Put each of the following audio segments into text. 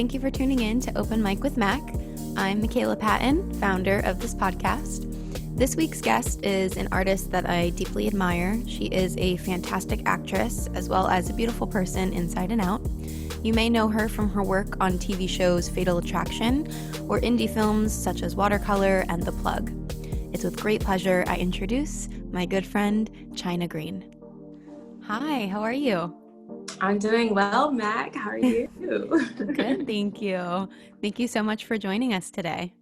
thank you for tuning in to Open Mic with Mac. I'm Michaela Patton, founder of this podcast. This week's guest is an artist that I deeply admire. She is a fantastic actress as well as a beautiful person inside and out. You may know her from her work on TV shows Fatal Attraction or indie films such as Watercolor and The Plug. It's with great pleasure I introduce my good friend, China Green. Hi, how are you? I'm doing well, Mac. How are you? Good, thank you. Thank you so much for joining us today.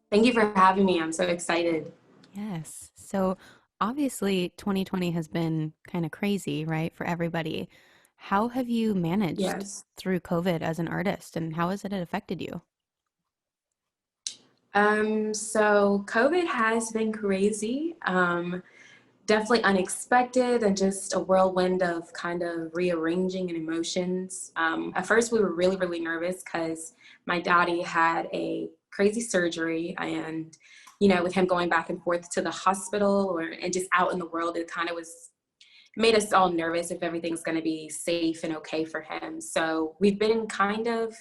Thank you for having me. I'm so excited. Yes. So obviously 2020 has been kind of crazy, right, for everybody. How have you managed through COVID as an artist, and how has it affected you? So COVID has been crazy. Definitely unexpected and just a whirlwind of kind of rearranging and emotions. At first we were really, really nervous because my daddy had a crazy surgery, and, you know, with him going back and forth to the hospital and just out in the world, it kind of made us all nervous if everything's going to be safe and okay for him. So we've been kind of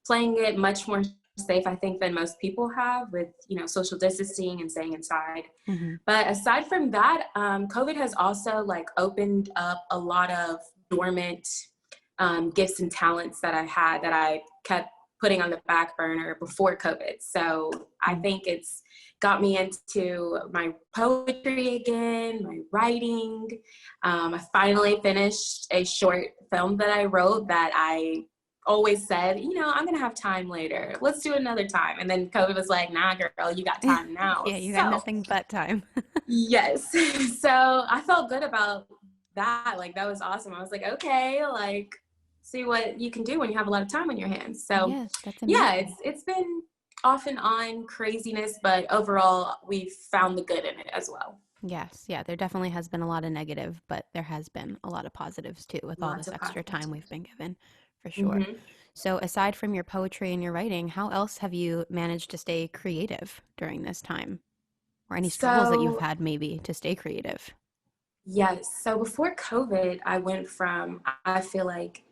playing it much more safe, I think, than most people have with, you know, social distancing and staying inside. Mm-hmm. But aside from that, COVID has also opened up a lot of dormant gifts and talents that I had that I kept putting on the back burner before COVID. So I think it's got me into my poetry again, my writing. I finally finished a short film that I wrote that I always said, you know, I'm going to have time later. Let's do it another time. And then COVID was like, nah, girl, you got time now. Yeah, you got nothing but time. Yes. So I felt good about that. That was awesome. I was like, okay, see what you can do when you have a lot of time on your hands. So yeah, that's amazing. it's been off and on craziness, but overall we've found the good in it as well. Yes, yeah, there definitely has been a lot of negative, but there has been a lot of positives too with all this extra time we've been given, for sure. Mm-hmm. So aside from your poetry and your writing, how else have you managed to stay creative during this time? Or any struggles that you've had maybe to stay creative? Yes. So before COVID, I went from, I feel like,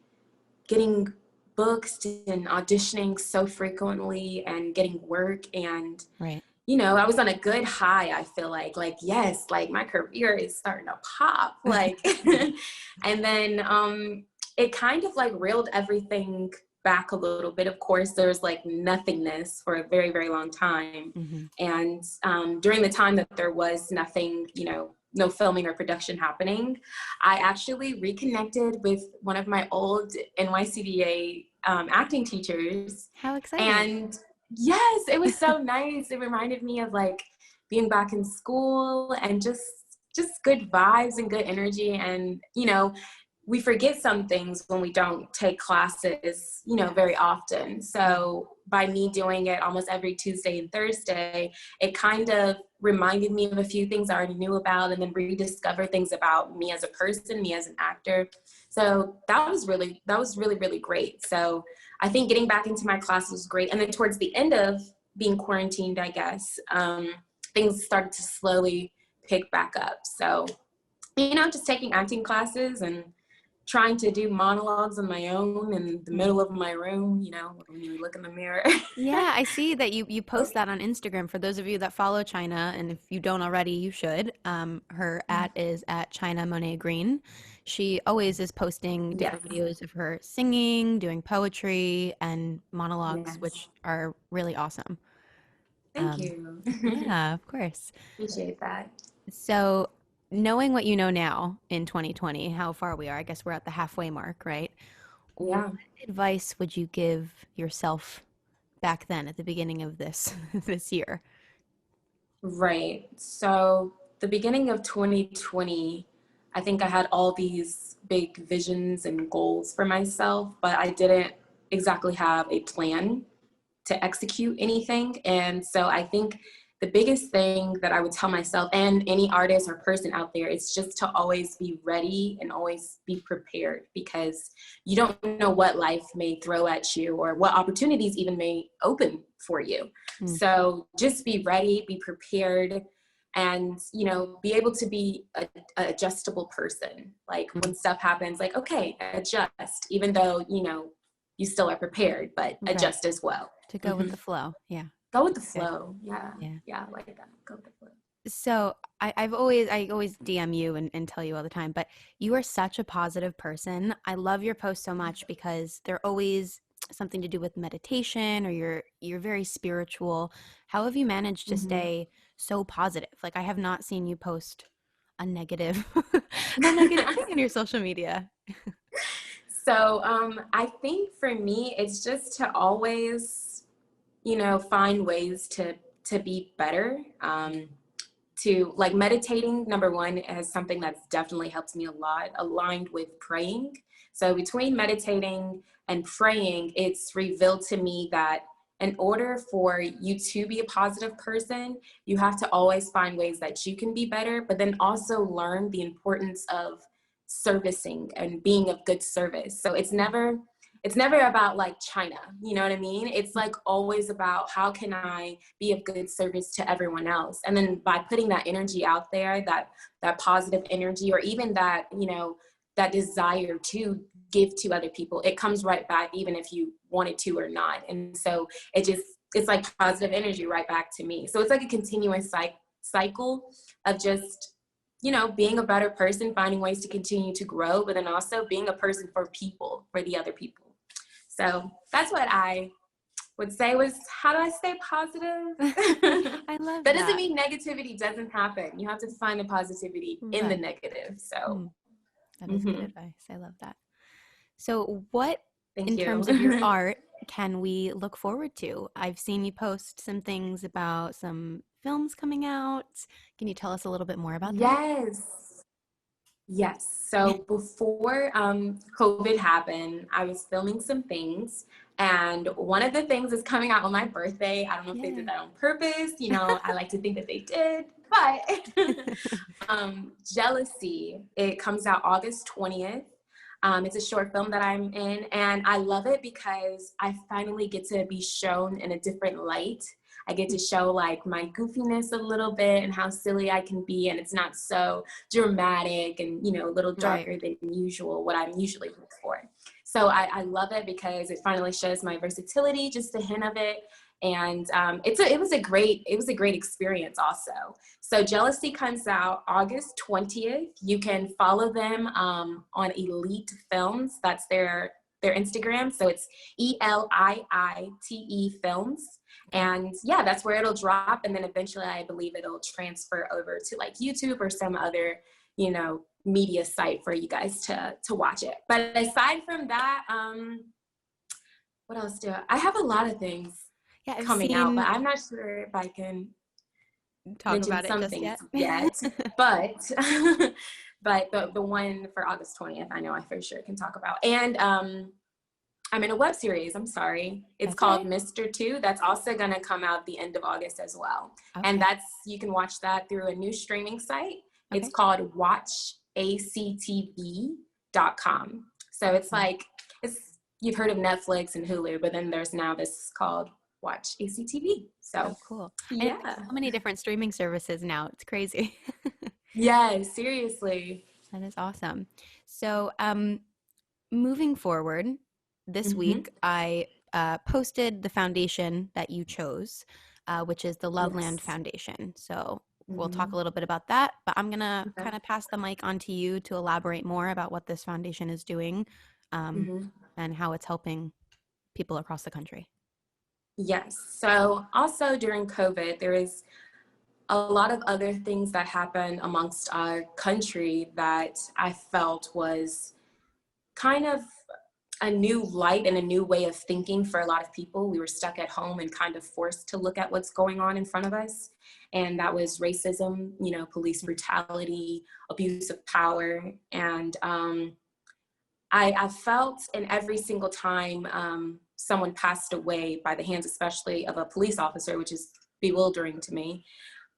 getting booked and auditioning so frequently and getting work, and right. You know, I was on a good high. I feel yes, my career is starting to pop, and then it kind of reeled everything back a little bit. Of course, there was nothingness for a very, very long time. Mm-hmm. And during the time that there was nothing, you know, no filming or production happening, I actually reconnected with one of my old NYCDA acting teachers. How exciting. And yes, it was so nice. It reminded me of being back in school and just good vibes and good energy. And, you know, we forget some things when we don't take classes, you know, very often. So by me doing it almost every Tuesday and Thursday, it kind of reminded me of a few things I already knew about, and then rediscover things about me as a person, me as an actor. So that was really, really great. So I think getting back into my class was great. And then towards the end of being quarantined, I guess, things started to slowly pick back up. So, you know, just taking acting classes and trying to do monologues on my own in the middle of my room, you know, when you look in the mirror. Yeah, I see that you post that on Instagram. For those of you that follow China, and if you don't already, you should. Her is at China Monet Green. She always is posting different videos of her singing, doing poetry, and monologues, which are really awesome. Thank you. Yeah, of course. Appreciate that. So, knowing what you know now in 2020, how far we are, I guess we're at the halfway mark, right? Yeah. What advice would you give yourself back then at the beginning of this year? Right. So the beginning of 2020, I think I had all these big visions and goals for myself, but I didn't exactly have a plan to execute anything. And so I think the biggest thing that I would tell myself and any artist or person out there is just to always be ready and always be prepared, because you don't know what life may throw at you or what opportunities even may open for you. So just be ready, be prepared, and, you know, be able to be a adjustable person. When stuff happens, okay, adjust, even though, you know, you still are prepared, but Right. adjust as well. To go with the flow. Yeah. Go with the That's good. flow. Yeah. Yeah. Yeah. I like that. Go with the flow. So I always DM you and tell you all the time, but you are such a positive person. I love your posts so much because they're always something to do with meditation, or you're very spiritual. How have you managed to Mm-hmm. stay so positive? Like, I have not seen you post a negative a negative thing on your social media. So I think for me, it's just to always, find ways to be better. To like meditating, number one, is something that's definitely helped me a lot, aligned with praying. So between meditating and praying, it's revealed to me that in order for you to be a positive person, you have to always find ways that you can be better, but then also learn the importance of servicing and being of good service. So it's never about like China, you know what I mean? It's like always about how can I be of good service to everyone else? And then by putting that energy out there, that positive energy, or even that, that desire to give to other people, it comes right back, even if you wanted to or not. And so it's like positive energy right back to me. So it's like a continuous cycle of just, being a better person, finding ways to continue to grow, but then also being a person for people, for the other people. So that's what I would say was, how do I stay positive? I love That doesn't that. mean negativity doesn't happen. You have to find the positivity in the Right. negative. So, Mm, that is good advice. I love that. So, what, thank in you. terms of your art, can we look forward to? I've seen you post some things about some films coming out. Can you tell us a little bit more about that? Yes. Yes. So before COVID happened, I was filming some things. And one of the things is coming out on my birthday. I don't know if they did Yay. that on purpose. I like to think that they did. But Jealousy, it comes out August 20th. It's a short film that I'm in, and I love it because I finally get to be shown in a different light. I get to show like my goofiness a little bit and how silly I can be, and it's not so dramatic and a little Right. darker than usual, what I'm usually looking for. So I love it because it finally shows my versatility, just a hint of it. And it was a great experience also. So Jealousy comes out August 20th. You can follow them on Elite Films. That's their Instagram. So it's ELIITE Films. And yeah, that's where it'll drop. And then eventually I believe it'll transfer over to like YouTube or some other, media site for you guys to watch it. But aside from that, what else I have a lot of things Yeah, I've coming out, but seen. I'm not sure if I can Talk mention about it some just things yet. yet, but but the one for August 20th, I know I for sure can talk about. And I'm in a web series. I'm sorry. It's called Okay. Mr. Two. That's also going to come out the end of August as well. And Okay. you can watch that through a new streaming site. It's Okay. called watchactv.com. So it's Awesome. like, you've heard of Netflix and Hulu, but then there's now this called Watch ACTV. So Oh, cool. And yeah. so many different streaming services now. It's crazy. Yeah, seriously. That is awesome. So, moving forward, this Mm-hmm. week I posted the foundation that you chose, which is the Loveland Yes. Foundation. So we'll talk Mm-hmm. a little bit about that, but I'm gonna Okay. kind of pass the mic on to you to elaborate more about what this foundation is doing, um, Mm-hmm. and how it's helping people across the country. Yes. So also during COVID, there is a lot of other things that happened amongst our country that I felt was kind of a new light and a new way of thinking for a lot of people. We were stuck at home and kind of forced to look at what's going on in front of us. And that was racism, police brutality, abuse of power. And I felt in every single time someone passed away by the hands, especially of a police officer, which is bewildering to me.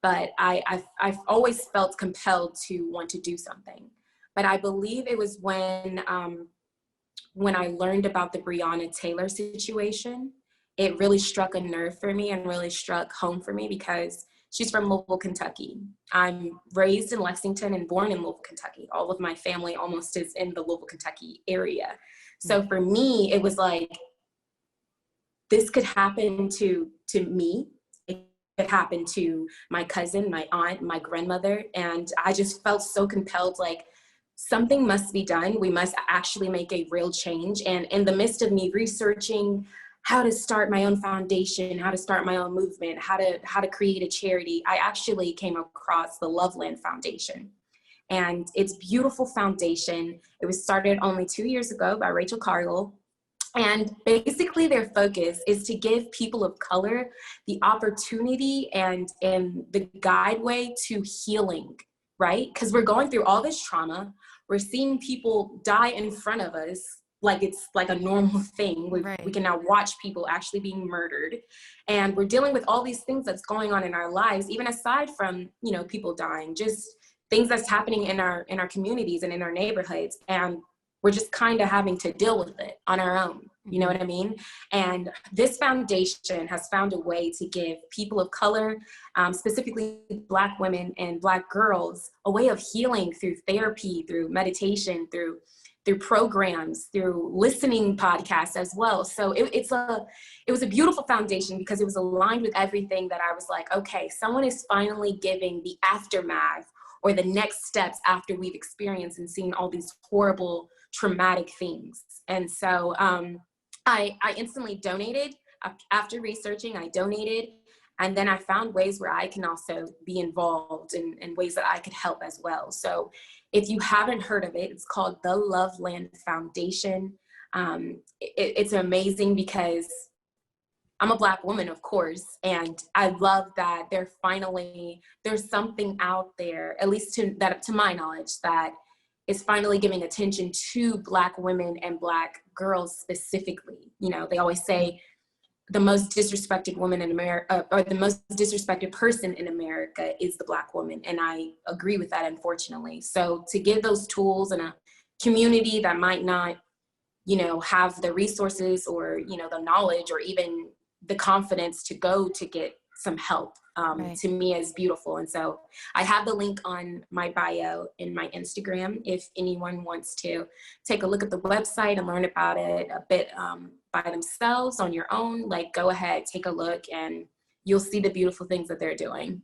But I've always felt compelled to want to do something. But I believe it was when I learned about the Breonna Taylor situation. It really struck a nerve for me and really struck home for me because she's from Louisville, Kentucky. I'm raised in Lexington and born in Louisville, Kentucky. All of my family almost is in the Louisville, Kentucky area. So for me, it was like, this could happen to me. It could happen to my cousin, my aunt, my grandmother. And I just felt so compelled, like something must be done. We must actually make a real change. And in the midst of me researching how to start my own foundation, how to start my own movement, how to create a charity, I actually came across the Loveland Foundation. And it's a beautiful foundation. It was started only 2 years ago by Rachel Cargill. And basically their focus is to give people of color the opportunity and the guideway to healing, right? Because we're going through all this trauma. We're seeing people die in front of us like it's like a normal thing. We can now watch people actually being murdered. And we're dealing with all these things that's going on in our lives, even aside from, you know, people dying, just things that's happening in our communities and in our neighborhoods. And we're just kind of having to deal with it on our own. You know what I mean? And this foundation has found a way to give people of color, specifically Black women and Black girls, a way of healing through therapy, through meditation, through programs, through listening podcasts as well. So it was a beautiful foundation because it was aligned with everything that I was like, okay, someone is finally giving the aftermath or the next steps after we've experienced and seen all these horrible, traumatic things. And so I instantly donated. After researching, I donated. And then I found ways where I can also be involved in ways that I could help as well. So if you haven't heard of it, it's called the Loveland Foundation. It's amazing because I'm a Black woman, of course, and I love that there's something out there, at least to my knowledge, that is finally giving attention to Black women and Black girls specifically. You know, they always say the most disrespected woman in America, or the most disrespected person in America is the Black woman. And I agree with that, unfortunately. So to give those tools in a community that might not, you know, have the resources or, you know, the knowledge or even the confidence to go to get some help, to me is beautiful. And so I have the link on my bio in my Instagram if anyone wants to take a look at the website and learn about it a bit by themselves on your own. Like, go ahead, take a look, and you'll see the beautiful things that they're doing.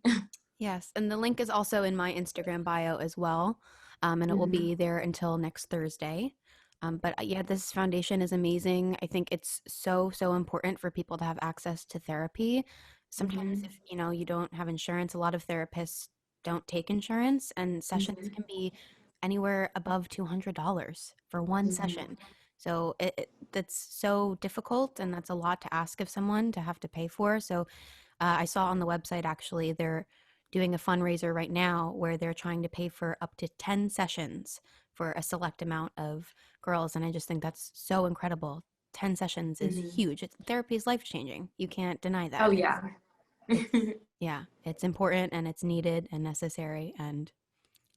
Yes, and the link is also in my Instagram bio as well, and it will be there until next Thursday. But yeah, this foundation is amazing. I think it's so important for people to have access to therapy. Sometimes if, you know, you don't have insurance, a lot of therapists don't take insurance, and sessions can be anywhere above $200 for one session. So that's so difficult, and that's a lot to ask of someone to have to pay for. So I saw on the website, actually, they're doing a fundraiser right now where they're trying to pay for up to 10 sessions for a select amount of girls. And I just think that's so incredible. 10 sessions is huge. Therapy is life-changing. You can't deny that. Oh, yeah. Yeah, it's important and it's needed and necessary, and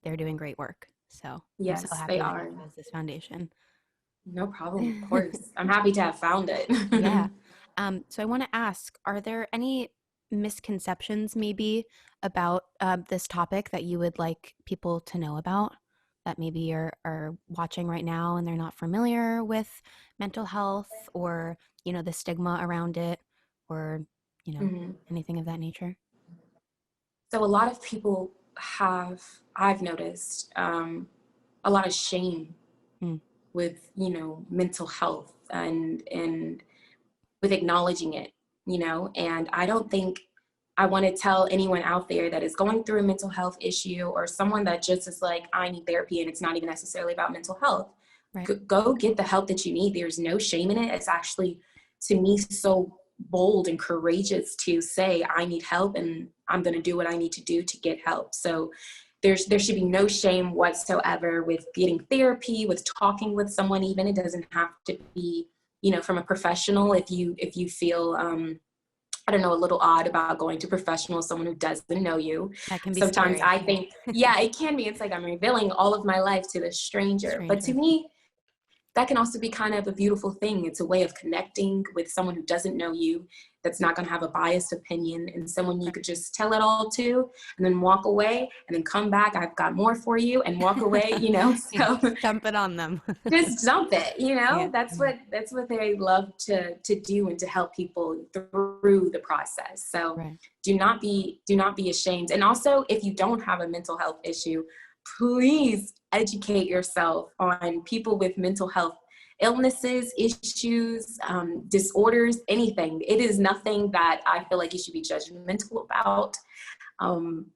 they're doing great work. So yes, I'm so happy they that are. you chose this foundation. No problem, of course. I'm happy to have found it. Yeah. So I want to ask, are there any misconceptions maybe about this topic that you would like people to know about, that maybe are watching right now and they're not familiar with mental health, or, you know, the stigma around it, or, you know, anything of that nature? So a lot of people I've noticed, a lot of shame with, you know, mental health and with acknowledging it, you know. And I don't think I want to tell anyone out there that is going through a mental health issue, or someone that just is like, I need therapy, and it's not even necessarily about mental health. Go get the help that you need. There's no shame in it. It's actually, to me, so bold and courageous to say, I need help, and I'm going to do what I need to do to get help. So there should be no shame whatsoever with getting therapy, with talking with someone. Even, it doesn't have to be, you know, from a professional. If you feel I don't know, a little odd about going to professional, someone who doesn't know you. That can be Sometimes scary. I think, yeah, it can be. It's like I'm revealing all of my life to this stranger. But to me, that can also be kind of a beautiful thing. It's a way of connecting with someone who doesn't know you, that's not going to have a biased opinion, and someone you could just tell it all to, and then walk away, and then come back. I've got more for you, and walk away. Yeah, So dump it on them. just dump it. Yeah. That's what they love to do, and to help people through the process. So Right. do not be ashamed. And also, if you don't have a mental health issue, please educate yourself on people with mental health illnesses, issues, disorders, anything. It is nothing that I feel like you should be judgmental about.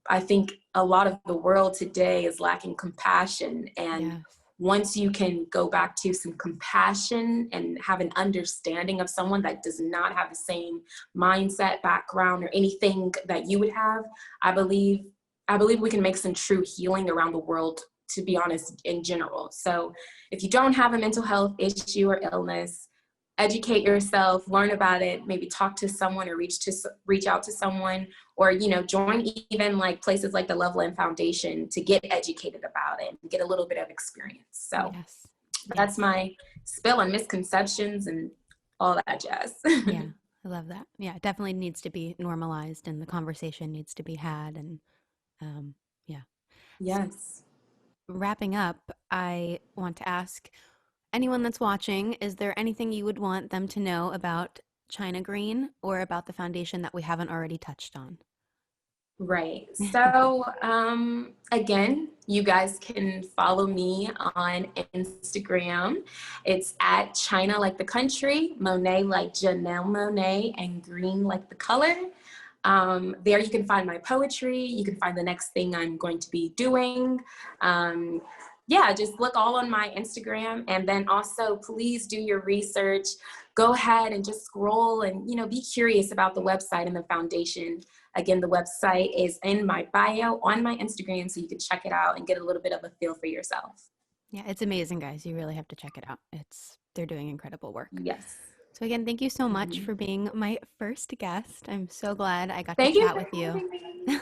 I think a lot of the world today is lacking compassion. And Yes. once you can go back to some compassion and have an understanding of someone that does not have the same mindset, background, or anything that you would have, I believe we can make some true healing around the world, to be honest, in general. So if you don't have a mental health issue or illness, educate yourself, learn about it, maybe talk to someone, or reach out to someone, or, join even like places like the Loveland Foundation to get educated about it and get a little bit of experience. So Yes. that's my spill on misconceptions and all that jazz. Yeah, I love that. Yeah, it definitely needs to be normalized, and the conversation needs to be had. And yeah. Yes. Wrapping up, I want to ask anyone that's watching, is there anything you would want them to know about China Green or about the foundation that we haven't already touched on? Right. So, again, you guys can follow me on Instagram. It's at China like the country, Monet like Janelle Monet, and Green like the color. There you can find my poetry. You can find the next thing I'm going to be doing. Yeah, just look all on my Instagram. And then also, please do your research. Go ahead and just scroll and, be curious about the website and the foundation. Again, the website is in my bio on my Instagram, so you can check it out and get a little bit of a feel for yourself. Yeah, it's amazing, guys. You really have to check it out. They're doing incredible work. Yes. So again, thank you so much for being my first guest. I'm so glad I got to Thank you chat for with you. having me.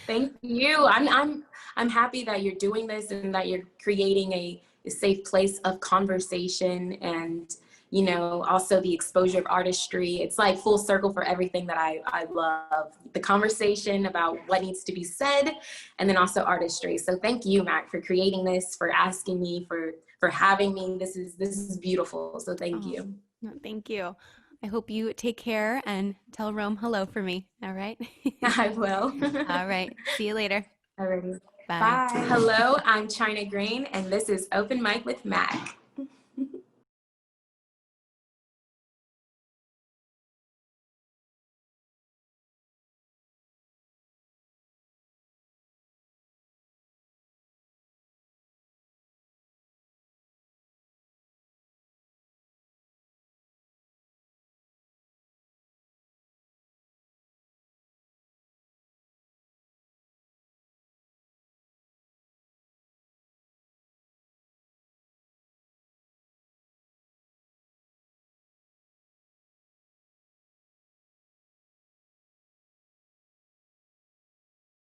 Thank you. I'm happy that you're doing this and that you're creating a safe place of conversation, and also the exposure of artistry. It's like full circle for everything that I love. The conversation about what needs to be said, and then also artistry. So thank you, Mac, for creating this, for asking me, for having me. This is beautiful. So thank you. No, thank you. I hope you take care and tell Rome hello for me. All right. I will. All right. See you later. Alrighty. Bye. Bye. Hello, I'm China Green, and this is Open Mic with Mac.